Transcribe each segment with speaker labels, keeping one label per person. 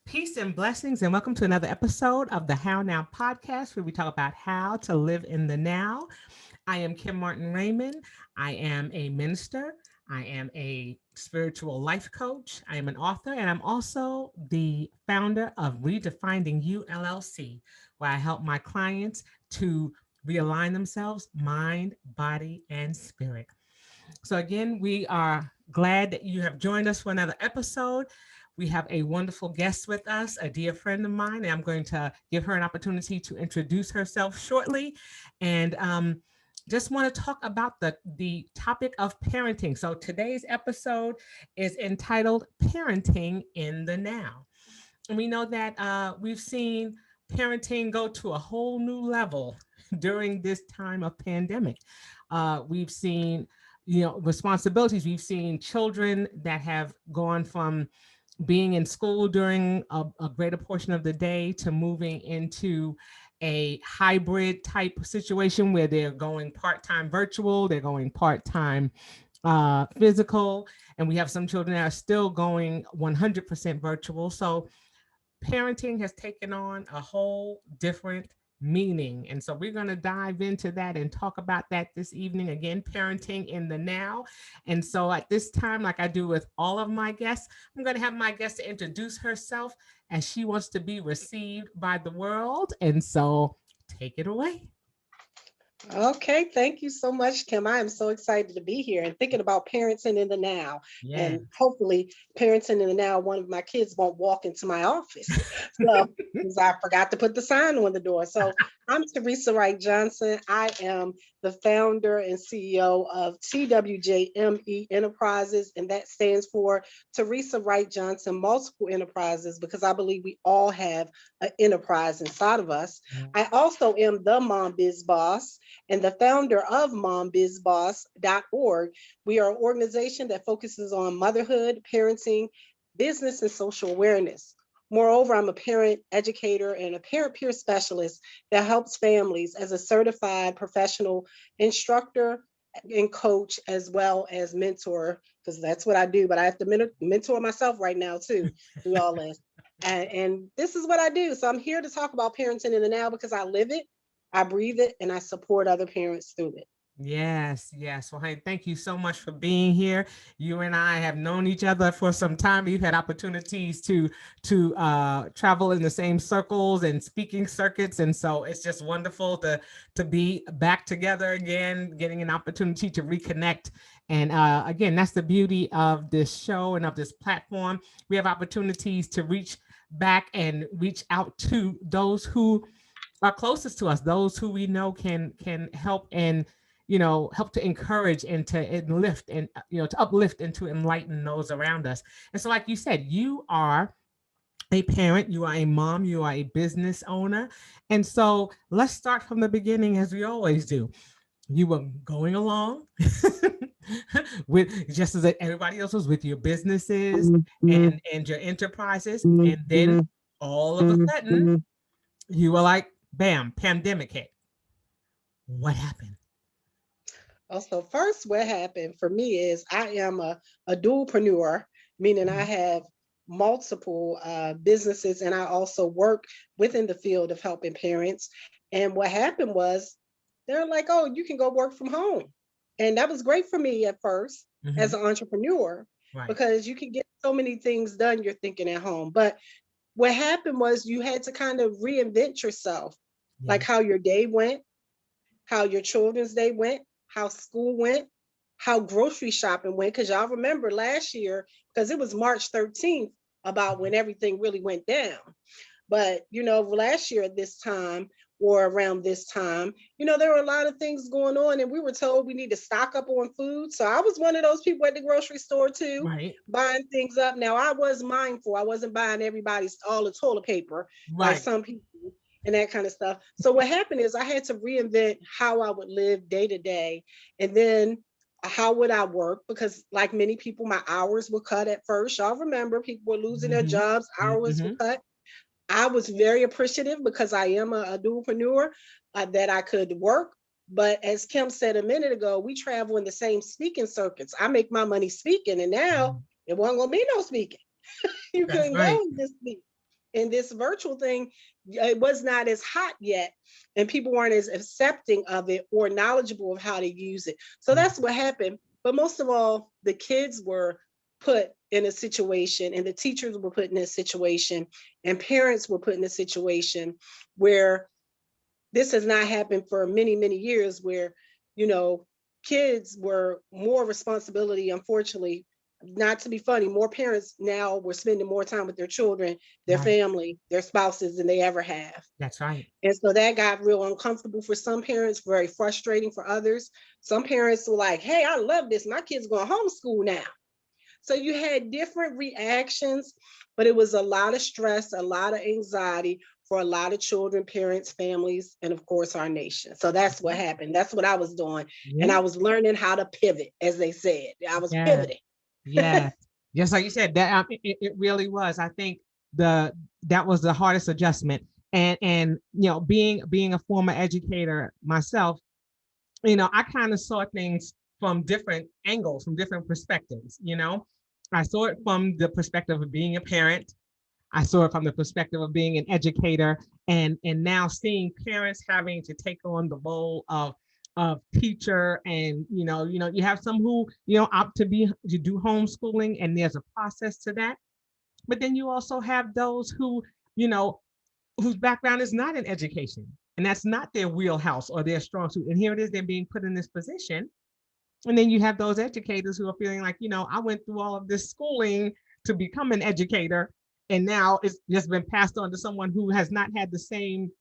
Speaker 1: Peace and blessings, and welcome to another episode of the How Now podcast, where we talk about how to live in the now. I am Kim Martin Raymond. I am a minister. I am a spiritual life coach. I am an author, and I'm also the founder of Redefining You LLC, where I help my clients to realign themselves, mind, body, and spirit. So, again, we are glad that you have joined us for another episode. We have a wonderful guest with us, a dear friend of mine, and I'm going to give her an opportunity to introduce herself shortly. And just want to talk about the topic of parenting. So today's episode is entitled Parenting in the Now. And we know that we've seen parenting go to a whole new level during this time of pandemic. We've seen, responsibilities. We've seen children that have gone from being in school during a greater portion of the day to moving into a hybrid type situation where they're going part-time virtual, they're going part-time physical, and we have some children that are still going 100% virtual. So parenting has taken on a whole different meaning. And so we're going to dive into that and talk about that this evening. Again, parenting in the now. And so at this time, like I do with all of my guests, I'm going to have my guest to introduce herself as she wants to be received by the world. And so take it away.
Speaker 2: Okay, thank you so much, Kim. I am so excited to be here and thinking about parenting in the now.
Speaker 1: Yeah.
Speaker 2: And hopefully, parenting in the now, one of my kids won't walk into my office. So, because I forgot to put the sign on the door. So, I'm Teresa Wright-Johnson. I am the founder and CEO of TWJME Enterprises, and that stands for Teresa Wright-Johnson Multiple Enterprises, because I believe we all have an enterprise inside of us. I also am the Mom Biz Boss and the founder of mombizboss.org. We are an organization that focuses on motherhood, parenting, business, and social awareness. Moreover, I'm a parent educator and a parent peer specialist that helps families as a certified professional instructor and coach, as well as mentor, because that's what I do. But I have to mentor myself right now, too, through all this. And this is what I do. So I'm here to talk about parenting in the now because I live it, I breathe it, and I support other parents through it.
Speaker 1: Yes, yes. Well, hey, thank you so much for being here. You and I have known each other for some time. We've had opportunities to travel in the same circles and speaking circuits, and so it's just wonderful to be back together again, getting an opportunity to reconnect. And again, that's the beauty of this show and of this platform. We have opportunities to reach back and reach out to those who are closest to us, those who we know can help and help to encourage and to enlift and to uplift and to enlighten those around us. And so, like you said, you are a parent, you are a mom, you are a business owner. And so let's start from the beginning as we always do. You were going along with just as everybody else was with your businesses and your enterprises. And then all of a sudden you were like, bam, pandemic hit. What happened?
Speaker 2: Also, first, what happened for me is I am a dualpreneur, meaning I have multiple businesses and I also work within the field of helping parents. And what happened was they're like, oh, you can go work from home. And that was great for me at first as
Speaker 1: Mhm.
Speaker 2: an entrepreneur
Speaker 1: Right.
Speaker 2: because you can get so many things done you're thinking at home. But what happened was you had to kind of reinvent yourself,
Speaker 1: Yeah.
Speaker 2: like how your day went, how your children's day went, how school went, how grocery shopping went. Because y'all remember last year, because it was March 13th about when everything really went down. But, last year at this time or around this time, there were a lot of things going on and we were told we need to stock up on food. So I was one of those people at the grocery store too,
Speaker 1: Right.
Speaker 2: buying things up. Now I was mindful. I wasn't buying everybody's all the toilet paper like
Speaker 1: Right.
Speaker 2: some people and that kind of stuff. So what happened is I had to reinvent how I would live day to day. And then how would I work? Because like many people, my hours were cut at first. Y'all remember people were losing their
Speaker 1: Mhm.
Speaker 2: jobs, hours were
Speaker 1: Mhm.
Speaker 2: cut. I was very appreciative because I am a dualpreneur that I could work. But as Kim said a minute ago, we travel in the same speaking circuits. I make my money speaking, and now
Speaker 1: Mhm.
Speaker 2: it wasn't going to be no speaking. You
Speaker 1: That's
Speaker 2: couldn't go
Speaker 1: right.
Speaker 2: and just speak. And this virtual thing, it was not as hot yet, and people weren't as accepting of it or knowledgeable of how to use it. So that's what happened. But most of all, the kids were put in a situation, and the teachers were put in a situation, and parents were put in a situation where this has not happened for many, many years, where, you know, kids were more responsibility, unfortunately, not to be funny, more parents now were spending more time with their children, their
Speaker 1: Right.
Speaker 2: family, their spouses than they ever have.
Speaker 1: That's right.
Speaker 2: And so that got real uncomfortable for some parents, very frustrating for others. Some parents were like, hey, I love this. My kid's going homeschool now. So you had different reactions, but it was a lot of stress, a lot of anxiety for a lot of children, parents, families, and of course our nation. So that's what happened. That's what I was doing. And
Speaker 1: Yeah.
Speaker 2: I was learning how to pivot, as they said. I was
Speaker 1: Yeah.
Speaker 2: pivoting.
Speaker 1: Yeah. Just like you said, that it really was. I think the that was the hardest adjustment. And being a former educator myself, I kind of saw things from different angles, from different perspectives. I saw it from the perspective of being a parent. I saw it from the perspective of being an educator, and now seeing parents having to take on the role of teacher. And you have some who opt to do homeschooling, and there's a process to that. But then you also have those who you know whose background is not in education, and that's not their wheelhouse or their strong suit. And here it is, they're being put in this position. And then you have those educators who are feeling like, I went through all of this schooling to become an educator, and now it's just been passed on to someone who has not had the same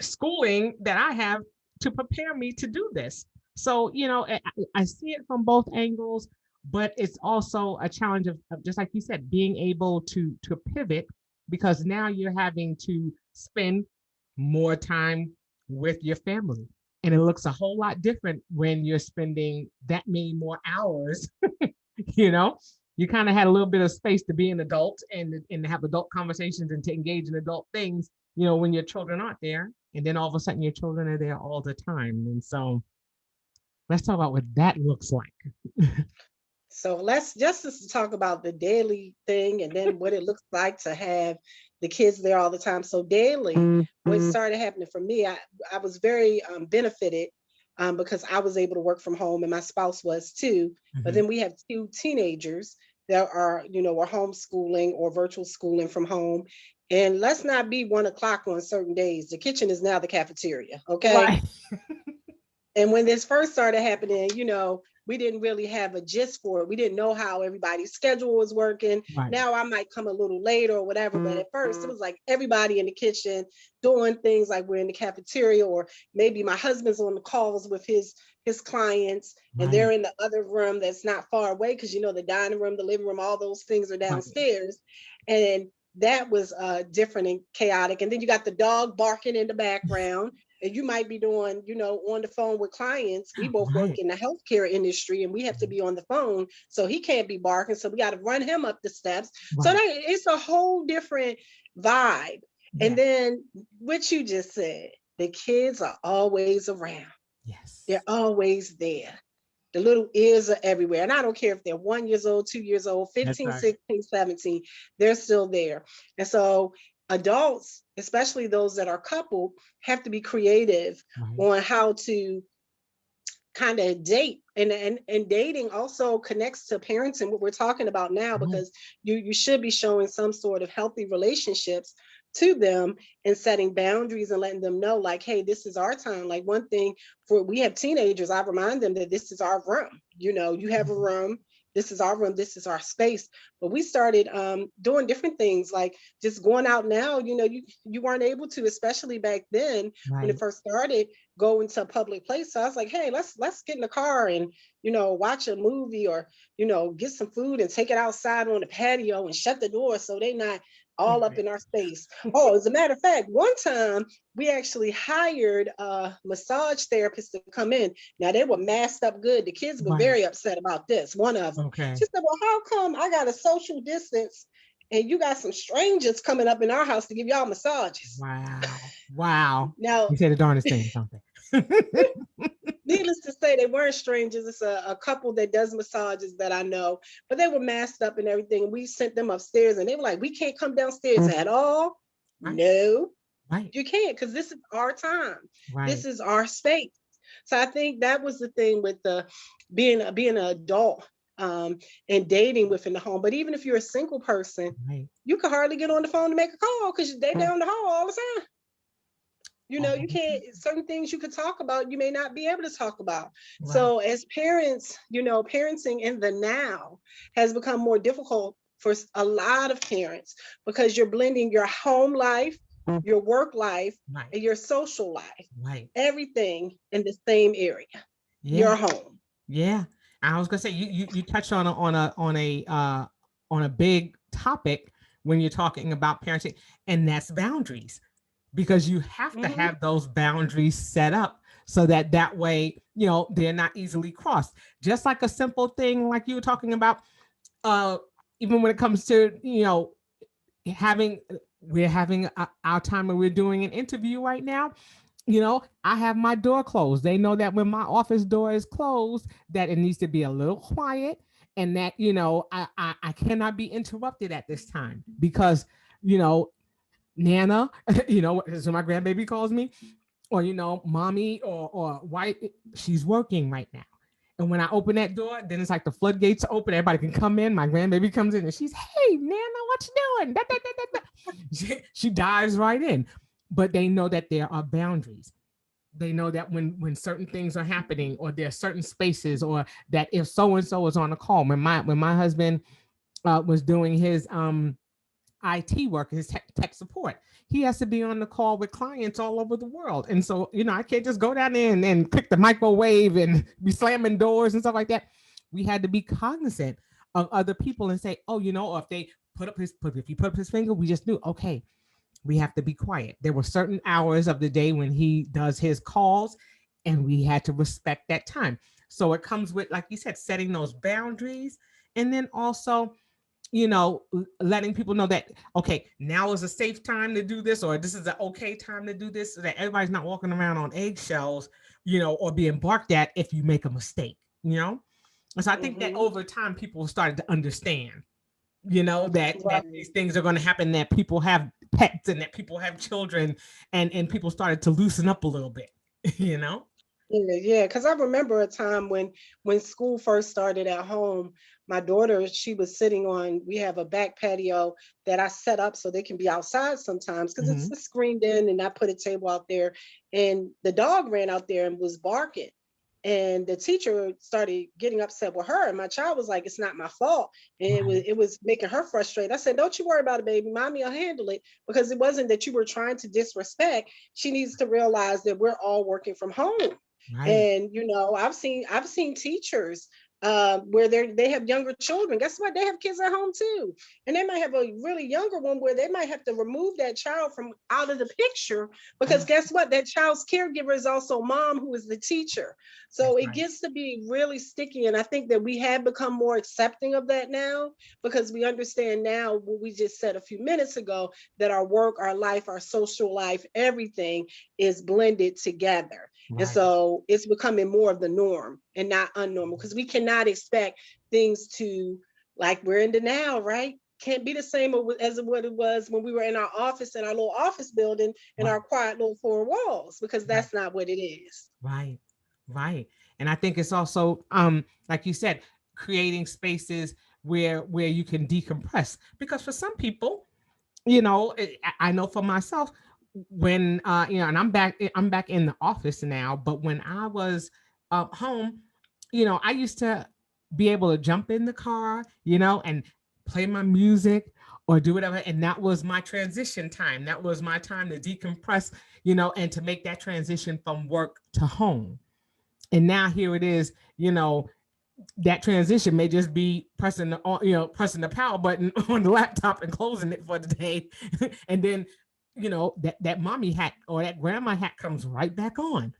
Speaker 1: schooling that I have to prepare me to do this. So, I see it from both angles, but it's also a challenge of just like you said, being able to pivot, because now you're having to spend more time with your family. And it looks a whole lot different when you're spending that many more hours. you know, you kind of had a little bit of space to be an adult and have adult conversations and to engage in adult things, when your children aren't there. And then all of a sudden your children are there all the time. And so let's talk about what that looks like.
Speaker 2: So let's just talk about the daily thing and then what it looks like to have the kids there all the time. So daily, what started happening for me, I was very benefited because I was able to work from home and my spouse was too. But
Speaker 1: Mhm.
Speaker 2: then we have two teenagers that are homeschooling or virtual schooling from home. And let's not be 1 o'clock on certain days. The kitchen is now the cafeteria. Okay.
Speaker 1: Right.
Speaker 2: And when this first started happening, we didn't really have a gist for it. We didn't know how everybody's schedule was working.
Speaker 1: Right.
Speaker 2: Now I might come a little later or whatever, but at first it was like everybody in the kitchen doing things like we're in the cafeteria, or maybe my husband's on the calls with his clients and
Speaker 1: Right.
Speaker 2: they're in the other room that's not far away because the dining room, the living room, all those things are
Speaker 1: Right.
Speaker 2: downstairs. And that was different and chaotic. And then you got the dog barking in the background, and you might be doing, on the phone with clients. We both work
Speaker 1: Right.
Speaker 2: in the healthcare industry and we have to be on the phone. So he can't be barking. So we got to run him up the steps. So
Speaker 1: Right.
Speaker 2: it's a whole different vibe. And
Speaker 1: Yeah.
Speaker 2: then what you just said, the kids are always around. They're
Speaker 1: Yes.
Speaker 2: always there. The little ears are everywhere. And I don't care if they're 1 years old, 2 years old,
Speaker 1: That's
Speaker 2: 15,
Speaker 1: right.
Speaker 2: 16, 17, they're still there. And so adults, especially those that are coupled, have to be creative
Speaker 1: Right.
Speaker 2: on how to kind of date. And dating also connects to parenting, what we're talking about now,
Speaker 1: Right.
Speaker 2: because you should be showing some sort of healthy relationships to them and setting boundaries and letting them know, like, hey, this is our time. Like, one thing, for we have teenagers, I remind them that this is our room. You have a
Speaker 1: Mhm.
Speaker 2: room, this is our room, this is our space. But we started doing different things, like just going out now. You weren't able to, especially back then when it
Speaker 1: Right.
Speaker 2: first started, go into a public place. So I was like, hey, let's get in the car and watch a movie, or get some food and take it outside on the patio and shut the door so they're not all up
Speaker 1: Right.
Speaker 2: in our space. Oh, as a matter of fact, one time we actually hired a massage therapist to come in. Now they were masked up good. The kids were
Speaker 1: Right.
Speaker 2: very upset about this. One of them, she
Speaker 1: Okay.
Speaker 2: said, well, how come I got a social distance and you got some strangers coming up in our house to give y'all massages?
Speaker 1: Wow. Wow.
Speaker 2: Now,
Speaker 1: You say the darndest thing, don't they?
Speaker 2: Needless to say, they weren't strangers. It's a couple that does massages that I know, but they were masked up and everything. We sent them upstairs and they were like, we can't come downstairs at all.
Speaker 1: Right,
Speaker 2: No,
Speaker 1: right,
Speaker 2: you can't, because this is our time. This
Speaker 1: right,
Speaker 2: is our space. So I think that was the thing with the being an adult, and dating within the home. But even if you're a single person,
Speaker 1: right.
Speaker 2: you can hardly get on the phone to make a call because they down the hall all the time.
Speaker 1: All
Speaker 2: You
Speaker 1: the
Speaker 2: can't,
Speaker 1: time.
Speaker 2: certain things you could talk about, you may not be able to talk about.
Speaker 1: Right,
Speaker 2: So as parents, parenting in the now has become more difficult for a lot of parents because you're blending your home life, your work life,
Speaker 1: right,
Speaker 2: and your social life,
Speaker 1: right.
Speaker 2: everything in the same area,
Speaker 1: Yeah,
Speaker 2: your home.
Speaker 1: yeah. I was gonna say you touched on on a big topic when you're talking about parenting, and that's boundaries, because you have to
Speaker 2: Hmm.
Speaker 1: have those boundaries set up so that that way, they're not easily crossed. Just like a simple thing like you were talking about, uh even when it comes to, having we're having our time when we're doing an interview right now. I have my door closed. They know that when my office door is closed, that it needs to be a little quiet, and that, I cannot be interrupted at this time because, you know Nana, as my grandbaby calls me, or, mommy, or white, she's working right now. And when I open that door, then it's like the floodgates open. Everybody can come in. My grandbaby comes in and she's, hey, Nana, what you doing? Da, da, da, da, da. She dives right in. But they know that there are boundaries. They know that when certain things are happening, or there are certain spaces, or that if so and so is on a call, when my husband was doing his IT work, his tech support. He has to be on the call with clients all over the world. And so, I can't just go down there and click the microwave and be slamming doors and stuff like that. We had to be cognizant of other people and say, oh, or if they if he put up his finger, we just knew, okay, we have to be quiet. There were certain hours of the day when he does his calls, and we had to respect that time. So it comes with, like you said, setting those boundaries, and then also, letting people know that, okay, now is a safe time to do this, or this is an okay time to do this, so that everybody's not walking around on eggshells, or being barked at if you make a mistake, And so I think that
Speaker 2: Hmm.
Speaker 1: over time, people started to understand, that
Speaker 2: Right.
Speaker 1: these things are going to happen, that people have pets and that people have children, and people started to loosen up a little bit, you know?
Speaker 2: Yeah, yeah. Because I remember a time when school first started at home. My daughter, she was sitting on. We have a back patio that I set up so they can be outside sometimes because
Speaker 1: Mm-hmm.
Speaker 2: it's screened in, and I put a table out there. And the dog ran out there and was barking. And the teacher started getting upset with her, and my child was like, "It's not my fault," and
Speaker 1: Right,
Speaker 2: it was making her frustrated. I said, "Don't you worry about it, baby. Mommy will handle it," because it wasn't that you were trying to disrespect. She needs to realize that we're all working from home.
Speaker 1: right,
Speaker 2: And I've seen teachers where they have younger children. Guess what? They have kids at home too, and they might have a really younger one where they might have to remove that child from out of the picture because
Speaker 1: right.
Speaker 2: guess what? That child's caregiver is also mom, who is the teacher. So
Speaker 1: That's
Speaker 2: it
Speaker 1: right.
Speaker 2: gets to be really sticky, and I think that we have become more accepting of that now because we understand now what we just said a few minutes ago, that our work, our life, our social life, everything is blended together. And
Speaker 1: Right.
Speaker 2: so it's becoming more of the norm and not unnormal because we cannot expect things to, like we're in the now, right? Can't be the same as what it was when we were in our office, in our little office building, in
Speaker 1: Right.
Speaker 2: our quiet little four walls, because
Speaker 1: Right.
Speaker 2: that's not what it is.
Speaker 1: Right. Right. And I think it's also, like you said, creating spaces where you can decompress. Because for some people, I know for myself, when and I'm back in the office now, but when I was home, I used to be able to jump in the car, and play my music or do whatever, and that was my transition time. That was my time to decompress, and to make that transition from work to home. And now here it is, that transition may just be pressing the power button on the laptop and closing it for the day. And then, that mommy hat or that grandma hat comes right back on.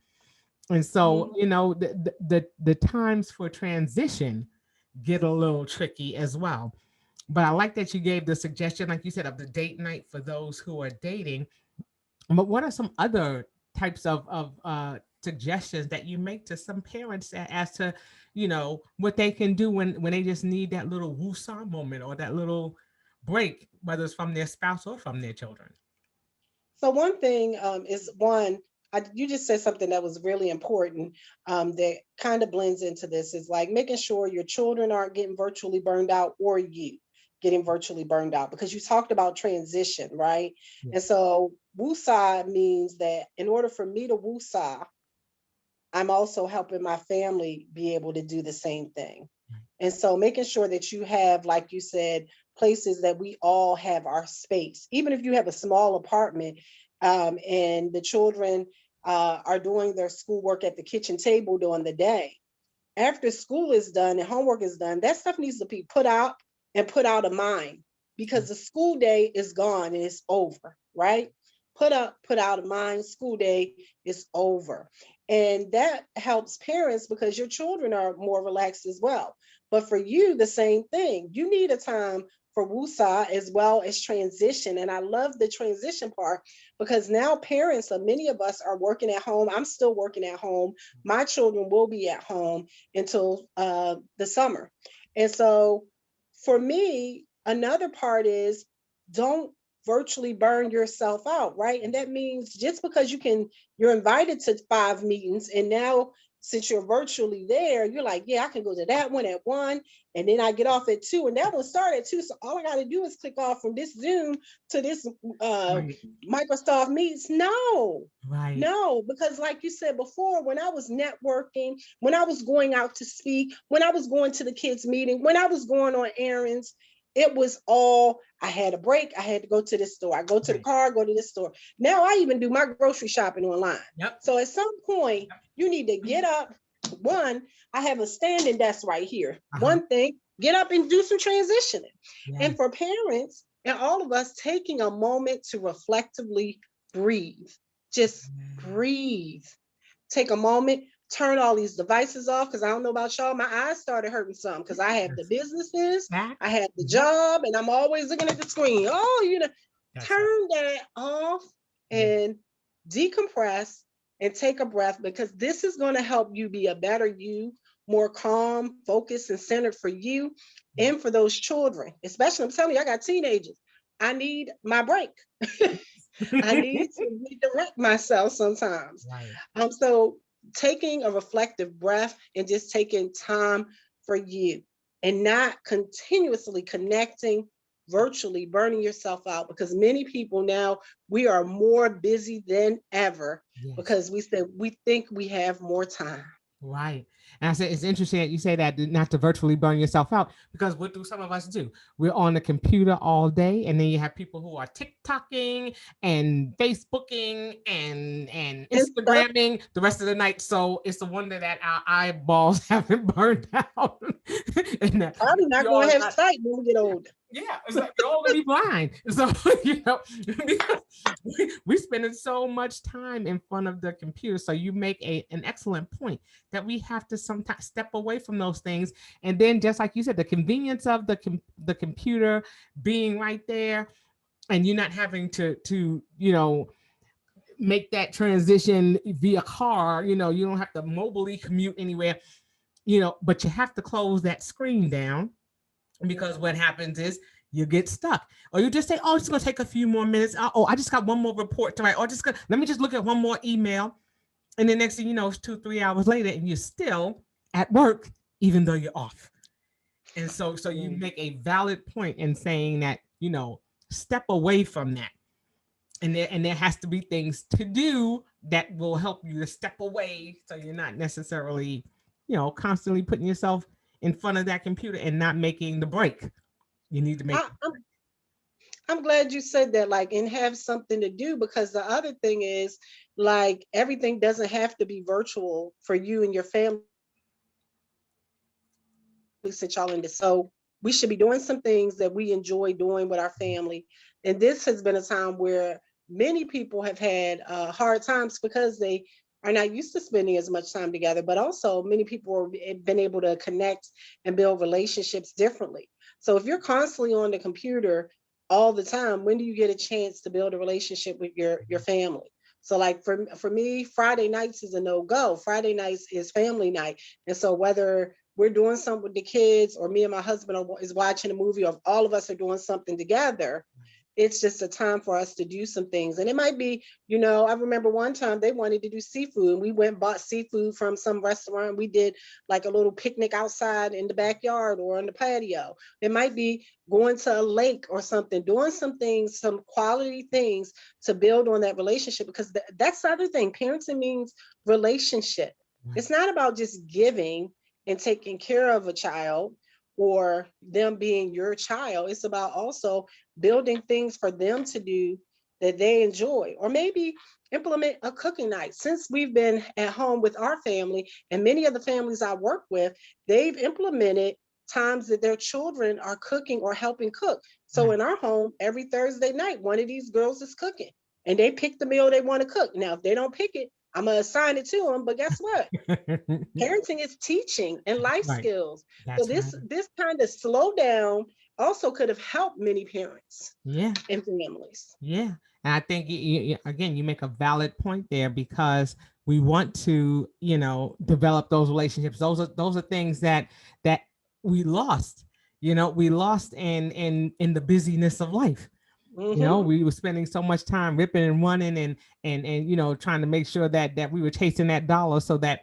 Speaker 1: And so,
Speaker 2: Mhm.
Speaker 1: the times for transition get a little tricky as well. But I like that you gave the suggestion, like you said, of the date night for those who are dating. But what are some other types of suggestions that you make to some parents as to, what they can do when they just need that little woosah moment or that little break, whether it's from their spouse or from their children?
Speaker 2: So one thing is one, you just said something that was really important that kind of blends into this is like making sure your children aren't getting virtually burned out or you getting virtually burned out because you talked about transition, right?
Speaker 1: Yeah.
Speaker 2: And so woosah means that in order for me to woosah, I'm also helping my family be able to do the same thing. And so making sure that you have, like you said, places that we all have our space, even if you have a small apartment and the children are doing their schoolwork at the kitchen table during the day. After school is done and homework is done, that stuff needs to be put out and put out of mind because the school day is gone and it's over, right? Put up, put out of mind, school day is over. And that helps parents because your children are more relaxed as well. But for you, the same thing. You need a time for woosah as well as transition. And I love the transition part because now parents, many of us are working at home. I'm still working at home. My children will be at home until the summer. And so for me, another part is don't virtually burn yourself out, right? And that means just because you're invited to 5 meetings and now since you're virtually there, you're like, yeah, I can go to that one at 1 and then I get off at 2 and that one started at 2. So all I got to do is click off from this Zoom to this
Speaker 1: Right.
Speaker 2: Microsoft Meets. No,
Speaker 1: Right.
Speaker 2: no, because like you said before, when I was networking, when I was going out to speak, when I was going to the kids' meeting, when I was going on errands, it was all I had a break. I had to go to this store. I go to the
Speaker 1: Right.
Speaker 2: car, go to this store. Now I even do my grocery shopping online.
Speaker 1: Yep.
Speaker 2: So at some point, you need to get up. One, I have a standing desk right here.
Speaker 1: Uh-huh.
Speaker 2: One thing, get up and do some transitioning.
Speaker 1: Yes.
Speaker 2: And for parents and all of us, taking a moment to reflectively breathe. Just breathe. Take a moment, turn all these devices off because I don't know about y'all. My eyes started hurting some because I have the
Speaker 1: Yes.
Speaker 2: businesses, I
Speaker 1: Facts.
Speaker 2: have the
Speaker 1: Yep.
Speaker 2: job, and I'm always looking at the screen. Oh,
Speaker 1: That's right.
Speaker 2: turn that off
Speaker 1: Yeah.
Speaker 2: and decompress and take a breath because this is going to help you be a better you, more calm, focused, and centered for you and for those children. Especially, I'm telling you, I got teenagers. I need my break. I need to redirect myself sometimes.
Speaker 1: Right.
Speaker 2: So taking a reflective breath and just taking time for you and not continuously connecting virtually, burning yourself out because many people now we are more busy than ever
Speaker 1: Yes.
Speaker 2: because we think we have more time.
Speaker 1: Right. And I said it's interesting that you say that not to virtually burn yourself out because what do some of us do? We're on the computer all day, and then you have people who are TikToking and Facebooking and
Speaker 2: And stuff,
Speaker 1: Instagramming the rest of the night. So it's a wonder that our eyeballs haven't burned out, and that
Speaker 2: probably
Speaker 1: we
Speaker 2: not going
Speaker 1: all
Speaker 2: to have
Speaker 1: not.
Speaker 2: sight when we get older.
Speaker 1: Yeah, it's like we're all gonna be blind. So because we spending so much time in front of the computer. So you make an excellent point that we have to sometimes step away from those things. And then just like you said, the convenience of the computer being right there and you not having to make that transition via car, you don't have to mobily commute anywhere, but you have to close that screen down because what happens is you get stuck, or you just say, "Oh, it's going to take a few more minutes. Oh, I just got one more report to write. Or let me just look at one more email." And the next thing you know, it's 2, 3 hours later, and you're still at work, even though you're off. And so you
Speaker 2: Mm.
Speaker 1: make a valid point in saying that step away from that, and there has to be things to do that will help you to step away, so you're not necessarily, constantly putting yourself in front of that computer and not making the break. You need to make.
Speaker 2: I, I'm I'm glad you said that, like, and have something to do because the other thing is, like, everything doesn't have to be virtual for you and your family since y'all in this. So we should be doing some things that we enjoy doing with our family. And this has been a time where many people have had hard times because they are not used to spending as much time together, but also many people have been able to connect and build relationships differently. So if you're constantly on the computer all the time, when do you get a chance to build a relationship with your family? So like for me, Friday nights is a no-go. Friday nights is family night. And so whether we're doing something with the kids or me and my husband is watching a movie, or all of us are doing something together, it's just a time for us to do some things. And it might be, I remember one time they wanted to do seafood, and we went and bought seafood from some restaurant. We did like a little picnic outside in the backyard or on the patio. It might be going to a lake or something, doing some things, some quality things to build on that relationship, because that's the other thing. Parenting means relationship.
Speaker 1: Right.
Speaker 2: It's not about just giving and taking care of a child or them being your child. It's about also building things for them to do that they enjoy, or maybe implement a cooking night. Since we've been at home with our family, and many of the families I work with, they've implemented times that their children are cooking or helping cook. So
Speaker 1: Right.
Speaker 2: in our home, every Thursday night, one of these girls is cooking, and they pick the meal they want to cook. Now, if they don't pick it, I'm gonna assign it to them. But guess what? Parenting is teaching and life
Speaker 1: Right.
Speaker 2: skills. So
Speaker 1: That's right.
Speaker 2: this kind of slowdown also could have helped many parents
Speaker 1: Yeah.
Speaker 2: and families.
Speaker 1: Yeah. And I think again, you make a valid point there, because we want to, develop those relationships. Those are things that we lost. We lost in the busyness of life.
Speaker 2: Hmm.
Speaker 1: We were spending so much time ripping and running and trying to make sure that we were chasing that dollar so that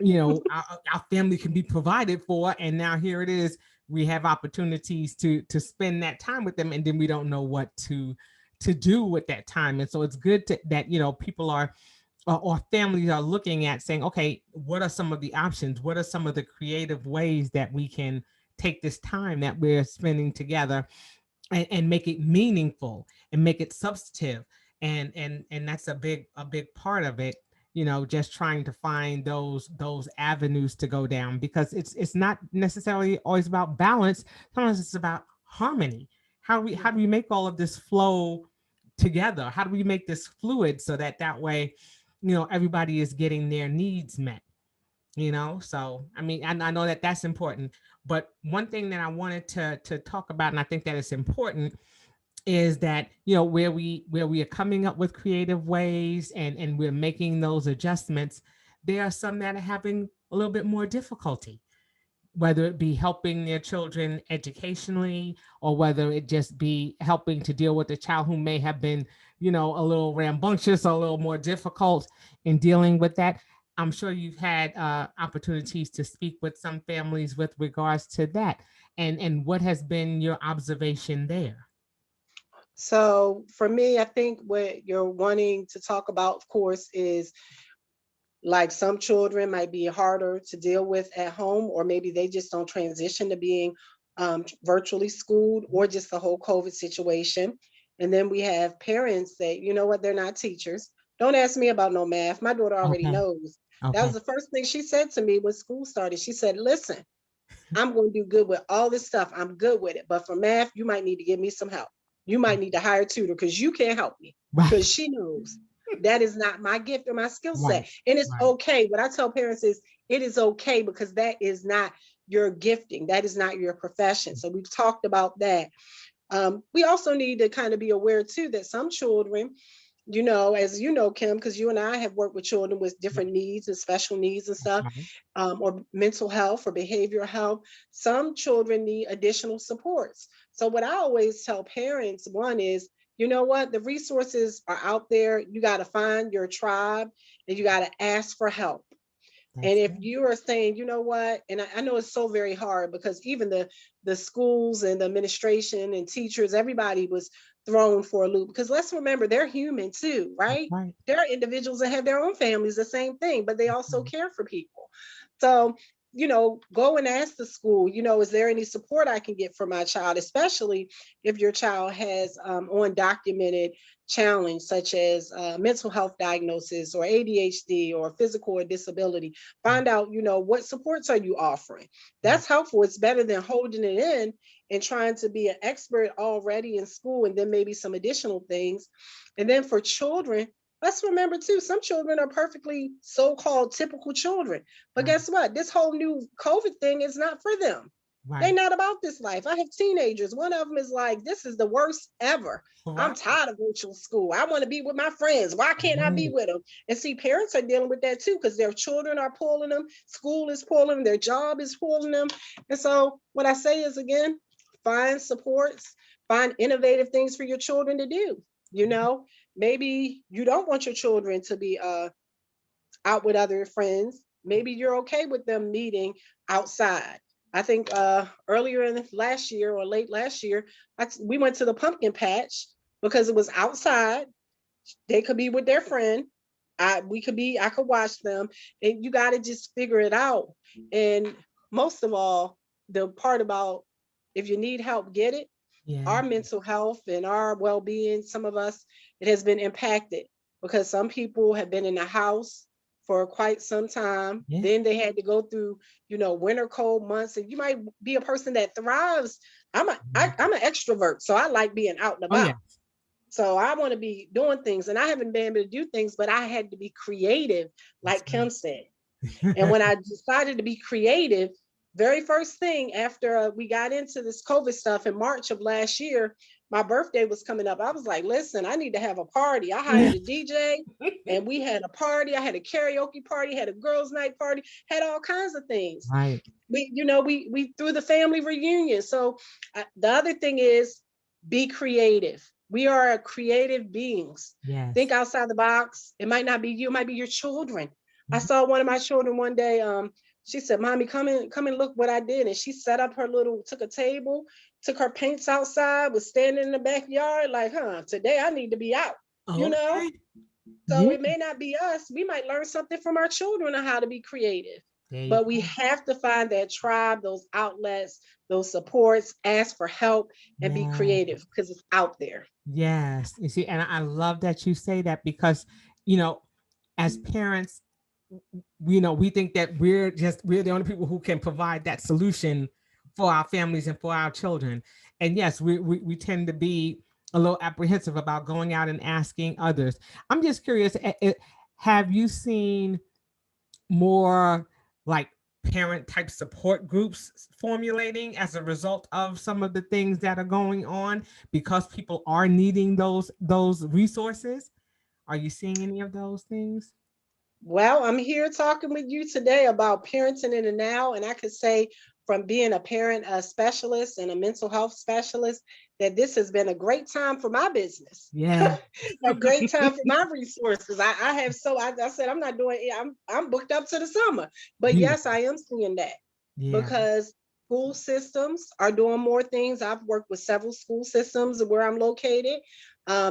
Speaker 1: our family can be provided for. And now here it is, we have opportunities to spend that time with them, and then we don't know what to do with that time. And so it's good that people are, or families are looking at saying, okay, what are some of the options, what are some of the creative ways that we can take this time that we're spending together and make it meaningful and make it substantive. And that's a big part of it, just trying to find those avenues to go down, because it's not necessarily always about balance. Sometimes it's about harmony. How do we make all of this flow together? How do we make this fluid so that way everybody is getting their needs met? So I mean, I know that that's important, but one thing that I wanted to talk about, and I think that it's important, is that where we are coming up with creative ways and we're making those adjustments, there are some that are having a little bit more difficulty, whether it be helping their children educationally, or whether it just be helping to deal with a child who may have been a little rambunctious or a little more difficult in dealing with that. I'm sure you've had opportunities to speak with some families with regards to that, and what has been your observation there?
Speaker 2: So for me, I think what you're wanting to talk about, of course, is like some children might be harder to deal with at home, or maybe they just don't transition to being virtually schooled, or just the whole COVID situation. And then we have parents that, you know what, they're not teachers. Don't ask me about no math. My daughter already
Speaker 1: Okay.
Speaker 2: knows. That was
Speaker 1: Okay.
Speaker 2: the first thing she said to me when school started. She said, listen, I'm going to do good with all this stuff. I'm good with it. But for math, you might need to give me some help. You might need to hire a tutor because you can't help me,
Speaker 1: Right.
Speaker 2: because she knows that is not my gift or my skill set.
Speaker 1: Right.
Speaker 2: And it's
Speaker 1: Right.
Speaker 2: okay. What I tell parents is it is okay, because that is not your gifting. That is not your profession. So we've talked about that. We also need to kind of be aware too that some children, as you know, Kim, because you and I have worked with children with different
Speaker 1: Right.
Speaker 2: needs and special needs and
Speaker 1: That's
Speaker 2: stuff,
Speaker 1: right.
Speaker 2: or mental health or behavioral health. Some children need additional supports. So, what I always tell parents, one is, you know what, the resources are out there. You got to find your tribe, and you got to ask for help. And
Speaker 1: That's
Speaker 2: if
Speaker 1: it.
Speaker 2: you are saying, you know what, and I know it's so very hard, because even the schools and the administration and teachers, everybody was thrown for a loop, because let's remember they're human too,
Speaker 1: That's
Speaker 2: right?
Speaker 1: right.
Speaker 2: There are individuals that have their own families, the same thing, but they
Speaker 1: That's
Speaker 2: also
Speaker 1: right.
Speaker 2: care for people. So, go and ask the school, is there any support I can get for my child, especially if your child has undocumented challenge, such as mental health diagnosis or ADHD or physical or disability.
Speaker 1: Right.
Speaker 2: Find out, what supports are you offering.
Speaker 1: Right.
Speaker 2: That's helpful. It's better than holding it in and trying to be an expert already in school, and then maybe some additional things. And then for children, let's remember too, some children are perfectly so-called typical children. But
Speaker 1: Right.
Speaker 2: guess what? This whole new COVID thing is not for them. They
Speaker 1: Right.
Speaker 2: not about this life. I have teenagers. One of them is like, this is the worst ever. I'm
Speaker 1: Right.
Speaker 2: tired of virtual school. I want to be with my friends. Why can't I be
Speaker 1: Right.
Speaker 2: with them? And see, parents are dealing with that too because their children are pulling them. School is pulling them. Their job is pulling them. And so what I say is, again, find supports, find innovative things for your children to do. You know, maybe you don't want your children to be out with other friends. Maybe you're okay with them meeting outside. I think earlier in last year or late last year, we went to the pumpkin patch because it was outside. They could be with their friend. I could watch them, and you got to just figure it out. And most of all, the part about if you need help, get it.
Speaker 1: Yeah.
Speaker 2: Our mental health and our well-being, some of us, it has been impacted because some people have been in the house for quite some time.
Speaker 1: Yeah.
Speaker 2: Then they had to go through, winter cold months. And you might be a person that thrives. I'm an extrovert, so I like being out and
Speaker 1: Oh yeah.
Speaker 2: about. So I want to be doing things, and I haven't been able to do things, but I had to be creative,
Speaker 1: That's
Speaker 2: like Kim said. And
Speaker 1: right.
Speaker 2: when I decided to be creative, very first thing after we got into this COVID stuff in March of last year, my birthday was coming up. I was like, listen, I need to have a party. I hired a DJ and we had a party. I had a karaoke party, had a girls' night party, had all kinds of things.
Speaker 1: Right.
Speaker 2: We threw the family reunion. So the other thing is be creative. We are creative beings.
Speaker 1: Yes.
Speaker 2: Think outside the box. It might not be you, it might be your children. I
Speaker 1: Mhm.
Speaker 2: saw one of my children one day. She said, "Mommy, come and look what I did." And she set up took a table, took her paints outside, was standing in the backyard, like, today I need to be out, you know?
Speaker 1: Okay.
Speaker 2: So
Speaker 1: Yeah.
Speaker 2: it may not be us. We might learn something from our children on how to be creative.
Speaker 1: There you
Speaker 2: But we
Speaker 1: go.
Speaker 2: have to find that tribe, those outlets, those supports, ask for help, and be
Speaker 1: Yeah.
Speaker 2: creative because it's out there.
Speaker 1: Yes. You see, and I love that you say that because, you know, as parents, we think that we're the only people who can provide that solution for our families and for our children. And yes, we tend to be a little apprehensive about going out and asking others. I'm just curious, have you seen more like parent type support groups formulating as a result of some of the things that are going on because people are needing those resources? Are you seeing any of those things?
Speaker 2: Well, I'm here talking with you today about parenting in the now. And I could say, from being a parent a specialist and a mental health specialist, that this has been a great time for my business,
Speaker 1: Yeah.
Speaker 2: a great time for my resources. I have I said I'm not doing it. I'm booked up to the summer. But yes,
Speaker 1: Beautiful.
Speaker 2: I am seeing that
Speaker 1: Yeah.
Speaker 2: because school systems are doing more things. I've worked with several school systems where I'm located.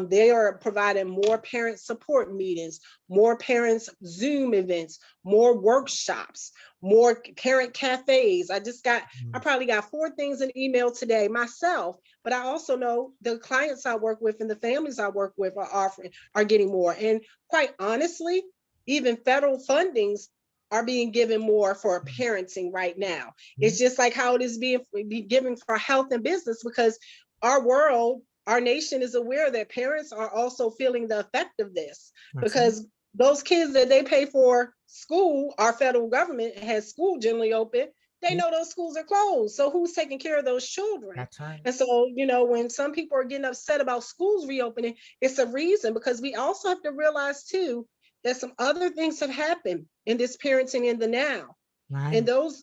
Speaker 2: They are providing more parent support meetings, more parents Zoom events, more workshops, more parent cafes. I
Speaker 1: Mm.
Speaker 2: probably got 4 things in email today myself, but I also know the clients I work with and the families I work with are getting more. And quite honestly, even federal fundings are being given more for parenting right now.
Speaker 1: Yeah.
Speaker 2: It's just like how it is being given for health and business because our world, our nation is aware that parents are also feeling the effect of this
Speaker 1: That's right.
Speaker 2: because those kids that they pay for school, our federal government has school generally open. They
Speaker 1: Yeah.
Speaker 2: know those schools are closed. So who's taking care of those children?
Speaker 1: That's right.
Speaker 2: And so, when some people are getting upset about schools reopening, it's a reason because we also have to realize too that some other things have happened in this parenting in the now. And
Speaker 1: Right.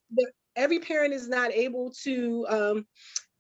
Speaker 2: every parent is not able to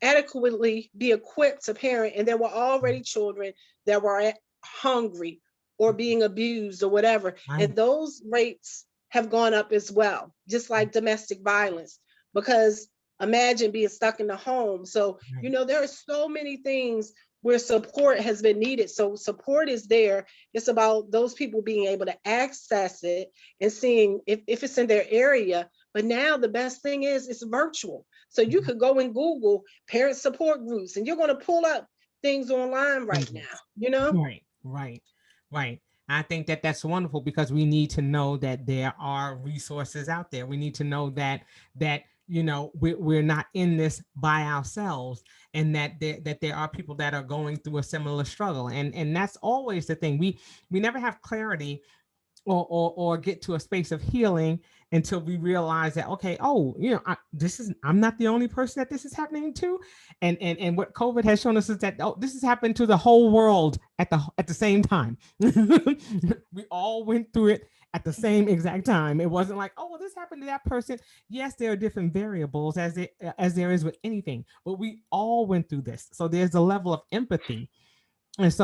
Speaker 2: adequately be equipped to parent. And there were already children that were hungry or being abused or whatever.
Speaker 1: Right.
Speaker 2: And those rates have gone up as well, just like domestic violence, because imagine being stuck in the home. So,
Speaker 1: Right.
Speaker 2: there are so many things where support has been needed. So support is there. It's about those people being able to access it and seeing if it's in their area. But now the best thing is it's virtual. So you
Speaker 1: Mhm.
Speaker 2: could go and Google parent support groups and you're going to pull up things online right now,
Speaker 1: Things.
Speaker 2: you know?
Speaker 1: Right. Right. Right. I think that that's wonderful because we need to know that there are resources out there. We need to know that we're not in this by ourselves, and that there are people that are going through a similar struggle, and that's always the thing. We never have clarity or get to a space of healing until we realize that, okay, oh, I'm not the only person that this is happening to. And what COVID has shown us is that, oh, this has happened to the whole world at the same time. We all went through it at the same exact time. It wasn't like, oh, well, this happened to that person. Yes, there are different variables as there is with anything, but we all went through this. So there's a level of empathy. And